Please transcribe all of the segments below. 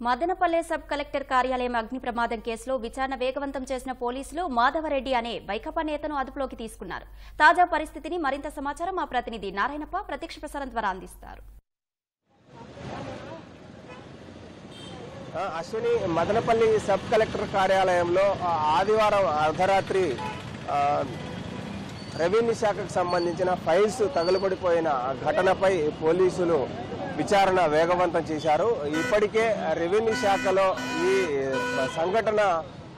Madanapalle sub collector కార్యాలయం అగ్ని ప్రమాదం కేసులో విచారణ వేగవంతం చేసిన పోలీసులు మాధవరెడ్డి అనే వైకాపా నేతను అదుపులోకి తీసుకున్నారు. తాజా పరిస్థితిని మరింత సమాచారం మా ప్రతినిధి నారాయణప్ప ప్రత్యక్ష ప్రసారం ద్వారా అందిస్తారు. అశ్విని, మదనపల్లి సబ్ కలెక్టర్ కార్యాలయంలో ఆదివారం అర్ధరాత్రి రెవెన్యూ శాఖకు సంబంధించిన ఫైల్స్ తగులబడిపోయిన ఘటనపై పోలీసులు విచారణ వేగవంతం చేశారు. ఇప్పటికే రెవెన్యూ శాఖలో ఈ సంఘటన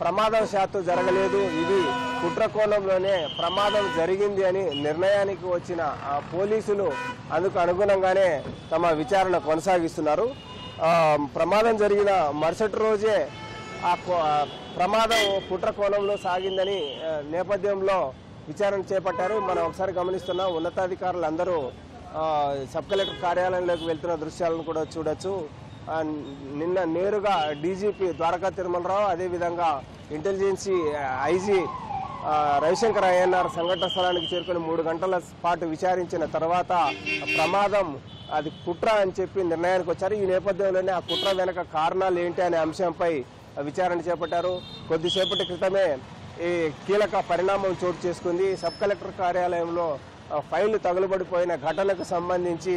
ప్రమాదవశాత్తు జరగలేదు, ఇది కుట్రకోణంలోనే ప్రమాదం జరిగింది అని నిర్ణయానికి వచ్చిన పోలీసులు అందుకు అనుగుణంగానే తమ విచారణ కొనసాగిస్తున్నారు. ప్రమాదం జరిగిన మరుసటి రోజే ఆ ప్రమాదం కుట్రకోణంలో సాగిందని నేపథ్యంలో విచారణ చేపట్టారు. మనం ఒకసారి గమనిస్తున్న ఉన్నతాధికారులు అందరూ సబ్ కలెక్టర్ కార్యాలయంలోకి వెళ్తున్న దృశ్యాలను కూడా చూడొచ్చు. నిన్న నేరుగా డీజీపీ ద్వారకా తిరుమలరావు, అదేవిధంగా ఇంటెలిజెన్సీ ఐజీ రవిశంకర్ అయ్యన్నార్ సంఘటన స్థలానికి చేరుకుని 3 గంటల పాటు విచారించిన తర్వాత ప్రమాదం అది కుట్ర అని చెప్పి నిర్ణయానికి వచ్చారు. ఈ నేపథ్యంలోనే ఆ కుట్ర వెనక కారణాలు ఏంటి అనే అంశంపై విచారణ చేపట్టారు. కొద్దిసేపటి క్రితమే ఈ కీలక పరిణామం చోటు చేసుకుంది. సబ్ కలెక్టర్ కార్యాలయంలో ఫైళ్లు తగులబడిపోయిన ఘటనకు సంబంధించి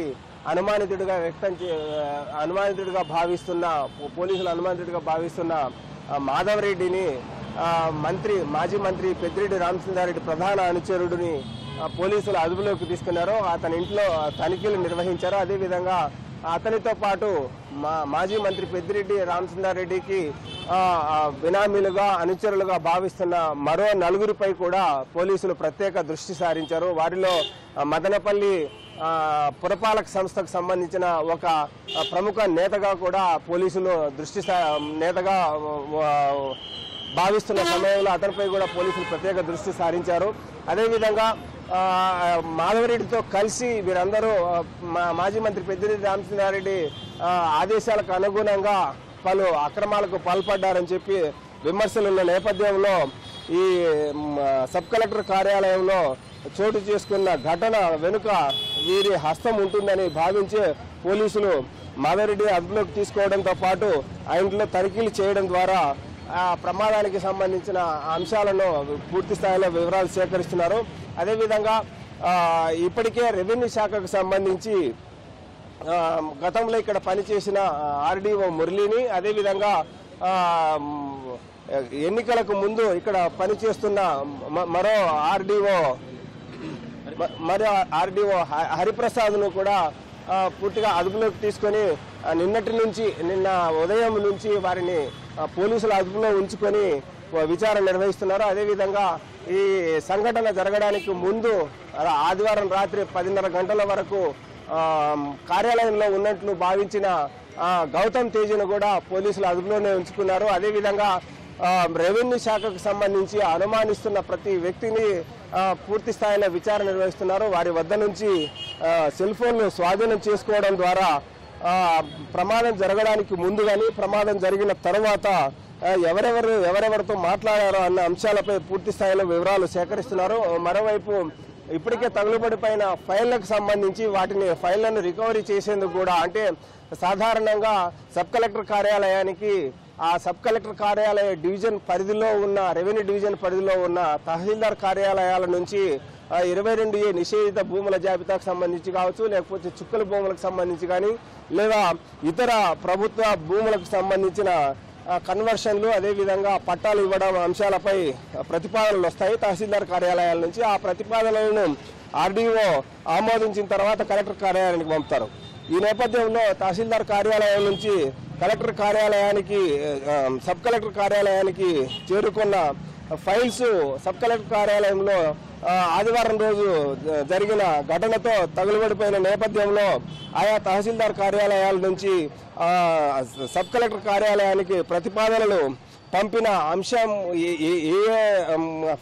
పోలీసులు అనుమానితుడిగా భావిస్తున్న మాధవరెడ్డిని మాజీ మంత్రి పెద్దిరెడ్డి రామచంద్రారెడ్డి ప్రధాన అనుచరుడిని పోలీసులు అదుపులోకి తీసుకున్నారు. అతని ఇంట్లో తనిఖీలు నిర్వహించారు. అదేవిధంగా అతనితో పాటు మాజీ మంత్రి పెద్దిరెడ్డి రామచంద్రారెడ్డికి బినామీలుగా అనుచరులుగా భావిస్తున్న మరో 4గురిపై కూడా పోలీసులు ప్రత్యేక దృష్టి సారించారు. వారిలో మదనపల్లి పురపాలక సంస్థకు సంబంధించిన ఒక ప్రముఖ నేతగా కూడా పోలీసులు నేతగా భావిస్తున్న సమయంలో అతనిపై కూడా పోలీసులు ప్రత్యేక దృష్టి సారించారు. అదేవిధంగా మాధవరెడ్డితో కలిసి వీరందరూ మాజీ మంత్రి పెద్దిరెడ్డి రామచంద్రారెడ్డి ఆదేశాలకు అనుగుణంగా పలు అక్రమాలకు పాల్పడ్డారని చెప్పి విమర్శలున్న నేపథ్యంలో ఈ సబ్ కలెక్టర్ కార్యాలయంలో చోటు చేసుకున్న ఘటన వెనుక వీరి హస్తం ఉంటుందని భావించి పోలీసులు మాధవరెడ్డి అదుపులోకి తీసుకోవడంతో పాటు ఆ ఇంట్లో తనిఖీలు చేయడం ద్వారా ఆ ప్రమాదానికి సంబంధించిన అంశాలను పూర్తి స్థాయిలో వివరాలు సేకరిస్తున్నారు. అదేవిధంగా ఇప్పటికే రెవెన్యూ శాఖకు సంబంధించి గతంలో ఇక్కడ పనిచేసిన ఆర్డీఓ మురళిని, అదేవిధంగా ఎన్నికలకు ముందు ఇక్కడ పనిచేస్తున్న మరో ఆర్డీఓ హరిప్రసాద్ను కూడా పూర్తిగా అదుపులోకి తీసుకొని నిన్న ఉదయం నుంచి వారిని పోలీసుల అదుపులో ఉంచుకొని విచారణ నిర్వహిస్తున్నారు. అదేవిధంగా ఈ సంఘటన జరగడానికి ముందు ఆదివారం రాత్రి 10:30 గంటల వరకు కార్యాలయంలో ఉన్నట్లు భావించిన గౌతమ్ తేజ్ను కూడా పోలీసులు అదుపులోనే ఉంచుకున్నారు. అదేవిధంగా రెవెన్యూ శాఖకు సంబంధించి అనుమానిస్తున్న ప్రతి వ్యక్తిని పూర్తి స్థాయిలో విచారణ నిర్వహిస్తున్నారు. వారి వద్ద నుంచి సెల్ ఫోన్లు స్వాధీనం చేసుకోవడం ద్వారా ప్రమాదం జరగడానికి ముందు కానీ ప్రమాదం జరిగిన తర్వాత ఎవరెవరితో మాట్లాడారో అన్న అంశాలపై పూర్తి స్థాయిలో వివరాలు సేకరిస్తున్నారు. మరోవైపు ఇప్పటికే తగులుబడిపోయిన ఫైళ్లకు సంబంధించి ఫైళ్లను రికవరీ చేసేందుకు కూడా, అంటే సాధారణంగా సబ్ కలెక్టర్ కార్యాలయానికి ఆ సబ్ కలెక్టర్ కార్యాలయ డివిజన్ పరిధిలో ఉన్న రెవెన్యూ డివిజన్ పరిధిలో ఉన్న తహసీల్దార్ కార్యాలయాల నుంచి 22A నిషేధిత భూముల జాబితాకు సంబంధించి కావచ్చు, లేకపోతే చుక్కల భూములకు సంబంధించి కానీ, లేదా ఇతర ప్రభుత్వ భూములకు సంబంధించిన కన్వర్షన్లు, అదేవిధంగా పట్టాలు ఇవ్వడం అంశాలపై ప్రతిపాదనలు వస్తాయి తహసీల్దార్ కార్యాలయాల నుంచి. ఆ ప్రతిపాదనలను ఆర్డీఓ ఆమోదించిన తర్వాత కలెక్టర్ కార్యాలయానికి పంపుతారు. ఈ నేపథ్యంలో తహసీల్దార్ కార్యాలయం నుంచి సబ్ కలెక్టర్ కార్యాలయానికి చేరుకున్న ఫైల్స్ సబ్ కలెక్టర్ కార్యాలయంలో ఆదివారం రోజు జరిగిన ఘటనతో తగులుబడిపోయిన నేపథ్యంలో ఆయా తహసీల్దార్ కార్యాలయాల నుంచి సబ్ కలెక్టర్ కార్యాలయానికి ప్రతిపాదనలు పంపిన అంశం, ఏ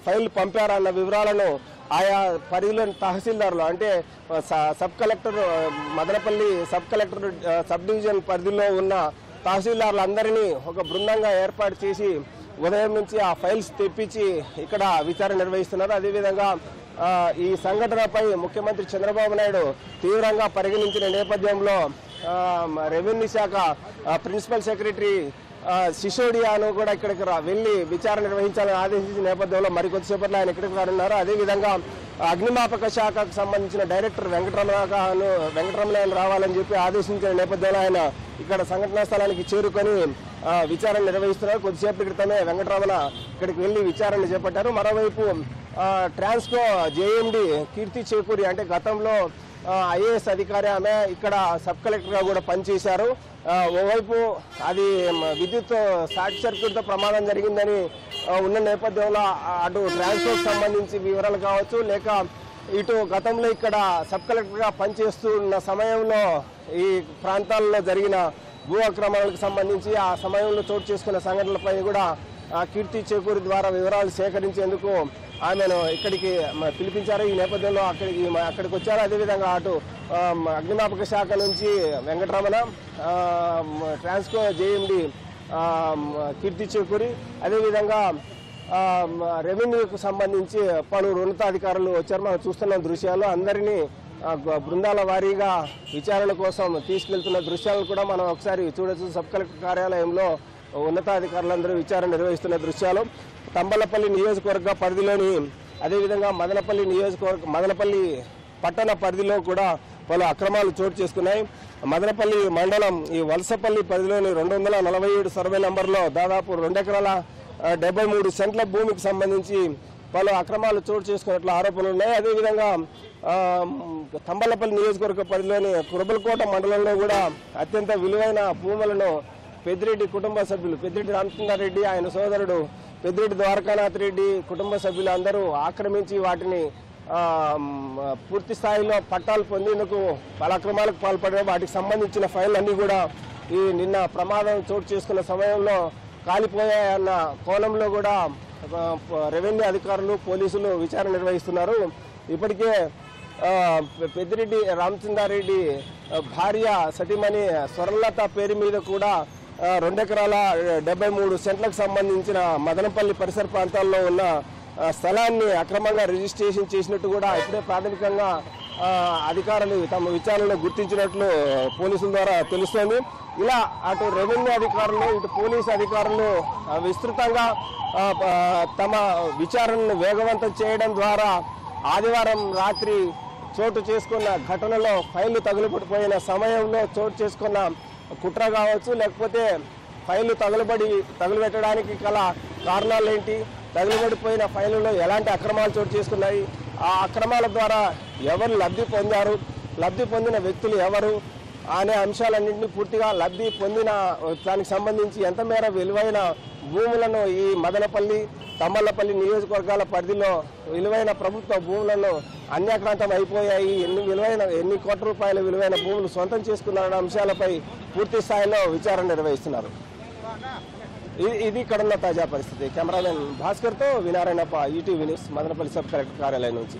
ఫైల్ పంపారన్న వివరాలను ఆయా పరిధిలోని తహసీల్దార్లు, అంటే sub collector Madanapalle sub collector sub division పరిధిలో ఉన్న తహసీల్దార్లందరినీ ఒక బృందంగా ఏర్పాటు చేసి ఉదయం నుంచి ఆ ఫైల్స్ తెప్పించి ఇక్కడ విచారణ నిర్వహిస్తున్నారు. అదేవిధంగా ఈ సంఘటనపై ముఖ్యమంత్రి చంద్రబాబు నాయుడు తీవ్రంగా పరిగణించిన నేపథ్యంలో రెవెన్యూ శాఖ ప్రిన్సిపల్ సెక్రటరీ సిసోడియాను కూడా ఇక్కడికి వెళ్ళి విచారణ నిర్వహించాలని ఆదేశించిన నేపథ్యంలో మరికొద్దిసేపట్లో ఆయన ఇక్కడికి రానున్నారు. అదేవిధంగా అగ్నిమాపక శాఖకు సంబంధించిన డైరెక్టర్ వెంకటరమణ రావాలని చెప్పి ఆదేశించిన నేపథ్యంలో ఆయన ఇక్కడ సంఘటనా స్థలానికి చేరుకొని విచారణ నిర్వహిస్తున్నారు. కొద్దిసేపటి క్రితమే వెంకటరమణ ఇక్కడికి వెళ్ళి విచారణ చేపట్టారు. మరోవైపు ట్రాన్స్కో జేఎండి కీర్తి చేకూరి అంటే గతంలో ఐఏఎస్ అధికారి ఆమె ఇక్కడ సబ్ కలెక్టర్గా కూడా పనిచేశారు. ఓవైపు అది విద్యుత్ షార్ట్ సర్క్యూట్తో ప్రమాదం జరిగిందని ఉన్న నేపథ్యంలో అటు ట్రాన్స్పోర్ట్ సంబంధించి వివరాలు కావచ్చు, లేక ఇటు గతంలో ఇక్కడ సబ్ కలెక్టర్గా పనిచేస్తున్న సమయంలో ఈ ప్రాంతాల్లో జరిగిన భూ అక్రమాలకు సంబంధించి ఆ సమయంలో చోటు చేసుకున్న సంఘటనలపై కూడా కీర్తి చేకూరి ద్వారా వివరాలు సేకరించేందుకు ఆమెను ఇక్కడికి పిలిపించారు. ఈ నేపథ్యంలో అక్కడికి వచ్చారు. అదేవిధంగా అటు అగ్నిమాపక శాఖ నుంచి వెంకటరమణ, ట్రాన్స్కో జేఎండి కీర్తి చేకూరి, అదేవిధంగా రెవెన్యూకు సంబంధించి పలువురు ఉన్నతాధికారులు వచ్చారు. మనం చూస్తున్న దృశ్యాలు అందరినీ బృందాల వారీగా విచారణ కోసం తీసుకెళ్తున్న దృశ్యాలను కూడా మనం ఒకసారి చూడొచ్చు. సబ్ కలెక్టర్ కార్యాలయంలో ఉన్నతాధికారులందరూ విచారణ నిర్వహిస్తున్న దృశ్యాలు. తంబలపల్లి నియోజకవర్గ పరిధిలోని అదేవిధంగా మదనపల్లి పట్టణ పరిధిలో కూడా పలు అక్రమాలు చోటు చేసుకున్నాయి. మదనపల్లి మండలం ఈ వలసపల్లి పరిధిలోని 247 సర్వే నంబర్లో దాదాపు 2 ఎకరాల 73 సెంట్ల భూమికి సంబంధించి పలు అక్రమాలు చోటు చేసుకున్నట్లు ఆరోపణలు ఉన్నాయి. అదేవిధంగా తంబలపల్లి నియోజకవర్గ పరిధిలోని కురబలకోట మండలంలో కూడా అత్యంత విలువైన భూములను పెద్దిరెడ్డి కుటుంబ సభ్యులు పెద్దిరెడ్డి రామచంద్రారెడ్డి, ఆయన సోదరుడు పెద్దిరెడ్డి ద్వారకానాథ్ రెడ్డి కుటుంబ సభ్యులు అందరూ ఆక్రమించి వాటిని పూర్తి స్థాయిలో పట్టాలు పొందేందుకు పలు అక్రమాలకు పాల్పడిన వాటికి సంబంధించిన ఫైల్ అన్నీ కూడా ఈ నిన్న ప్రమాదం చోటు చేసుకున్న సమయంలో కాలిపోయాయన్న కోణంలో కూడా రెవెన్యూ అధికారులు పోలీసులు విచారణ నిర్వహిస్తున్నారు. ఇప్పటికే పెద్దిరెడ్డి రామచంద్రారెడ్డి భార్య సతీమణి స్వర్ణలత పేరు మీద కూడా 2 ఎకరాల 73 సెంట్లకు సంబంధించిన మదనపల్లి పరిసర ప్రాంతాల్లో ఉన్న స్థలాన్ని అక్రమంగా రిజిస్ట్రేషన్ చేసినట్టు కూడా ఇప్పుడే ప్రాథమికంగా అధికారులు తమ విచారణలో గుర్తించినట్లు పోలీసుల ద్వారా తెలుస్తోంది. ఇలా అటు రెవెన్యూ అధికారులు ఇటు పోలీసు అధికారులు విస్తృతంగా తమ విచారణను వేగవంతం చేయడం ద్వారా ఆదివారం రాత్రి చోటు చేసుకున్న ఘటనలో ఫైళ్లు తగులుపడిపోయిన సమయంలో చోటు చేసుకున్న కుట్ర కావచ్చు, లేకపోతే ఫైళ్లు తగులుపెట్టడానికి గల కారణాలు ఏంటి, తగులుబడిపోయిన ఫైళ్లలో ఎలాంటి అక్రమాలు చోటు చేసుకున్నాయి, ఆ అక్రమాల ద్వారా ఎవరు లబ్ధి పొందారు, లబ్ధి పొందిన వ్యక్తులు ఎవరు అనే అంశాలన్నింటినీ పూర్తిగా లబ్ధి పొందిన దానికి సంబంధించి ఎంత మేర విలువైన భూములను ఈ మదనపల్లి తమ్మలపల్లి నియోజకవర్గాల పరిధిలో విలువైన ప్రభుత్వ భూములను అన్యాక్రాంతం అయిపోయాయి, ఎన్ని కోట్ల రూపాయల విలువైన భూములు సొంతం చేసుకున్న అంశాలపై పూర్తి స్థాయిలో విచారణ నిర్వహిస్తున్నారు. ఇది ఇక్కడున్న తాజా పరిస్థితి. కెమెరామెన్ భాస్కర్తో Vinarayanappa, ETV news, Madanapalle sub collector కార్యాలయం నుంచి.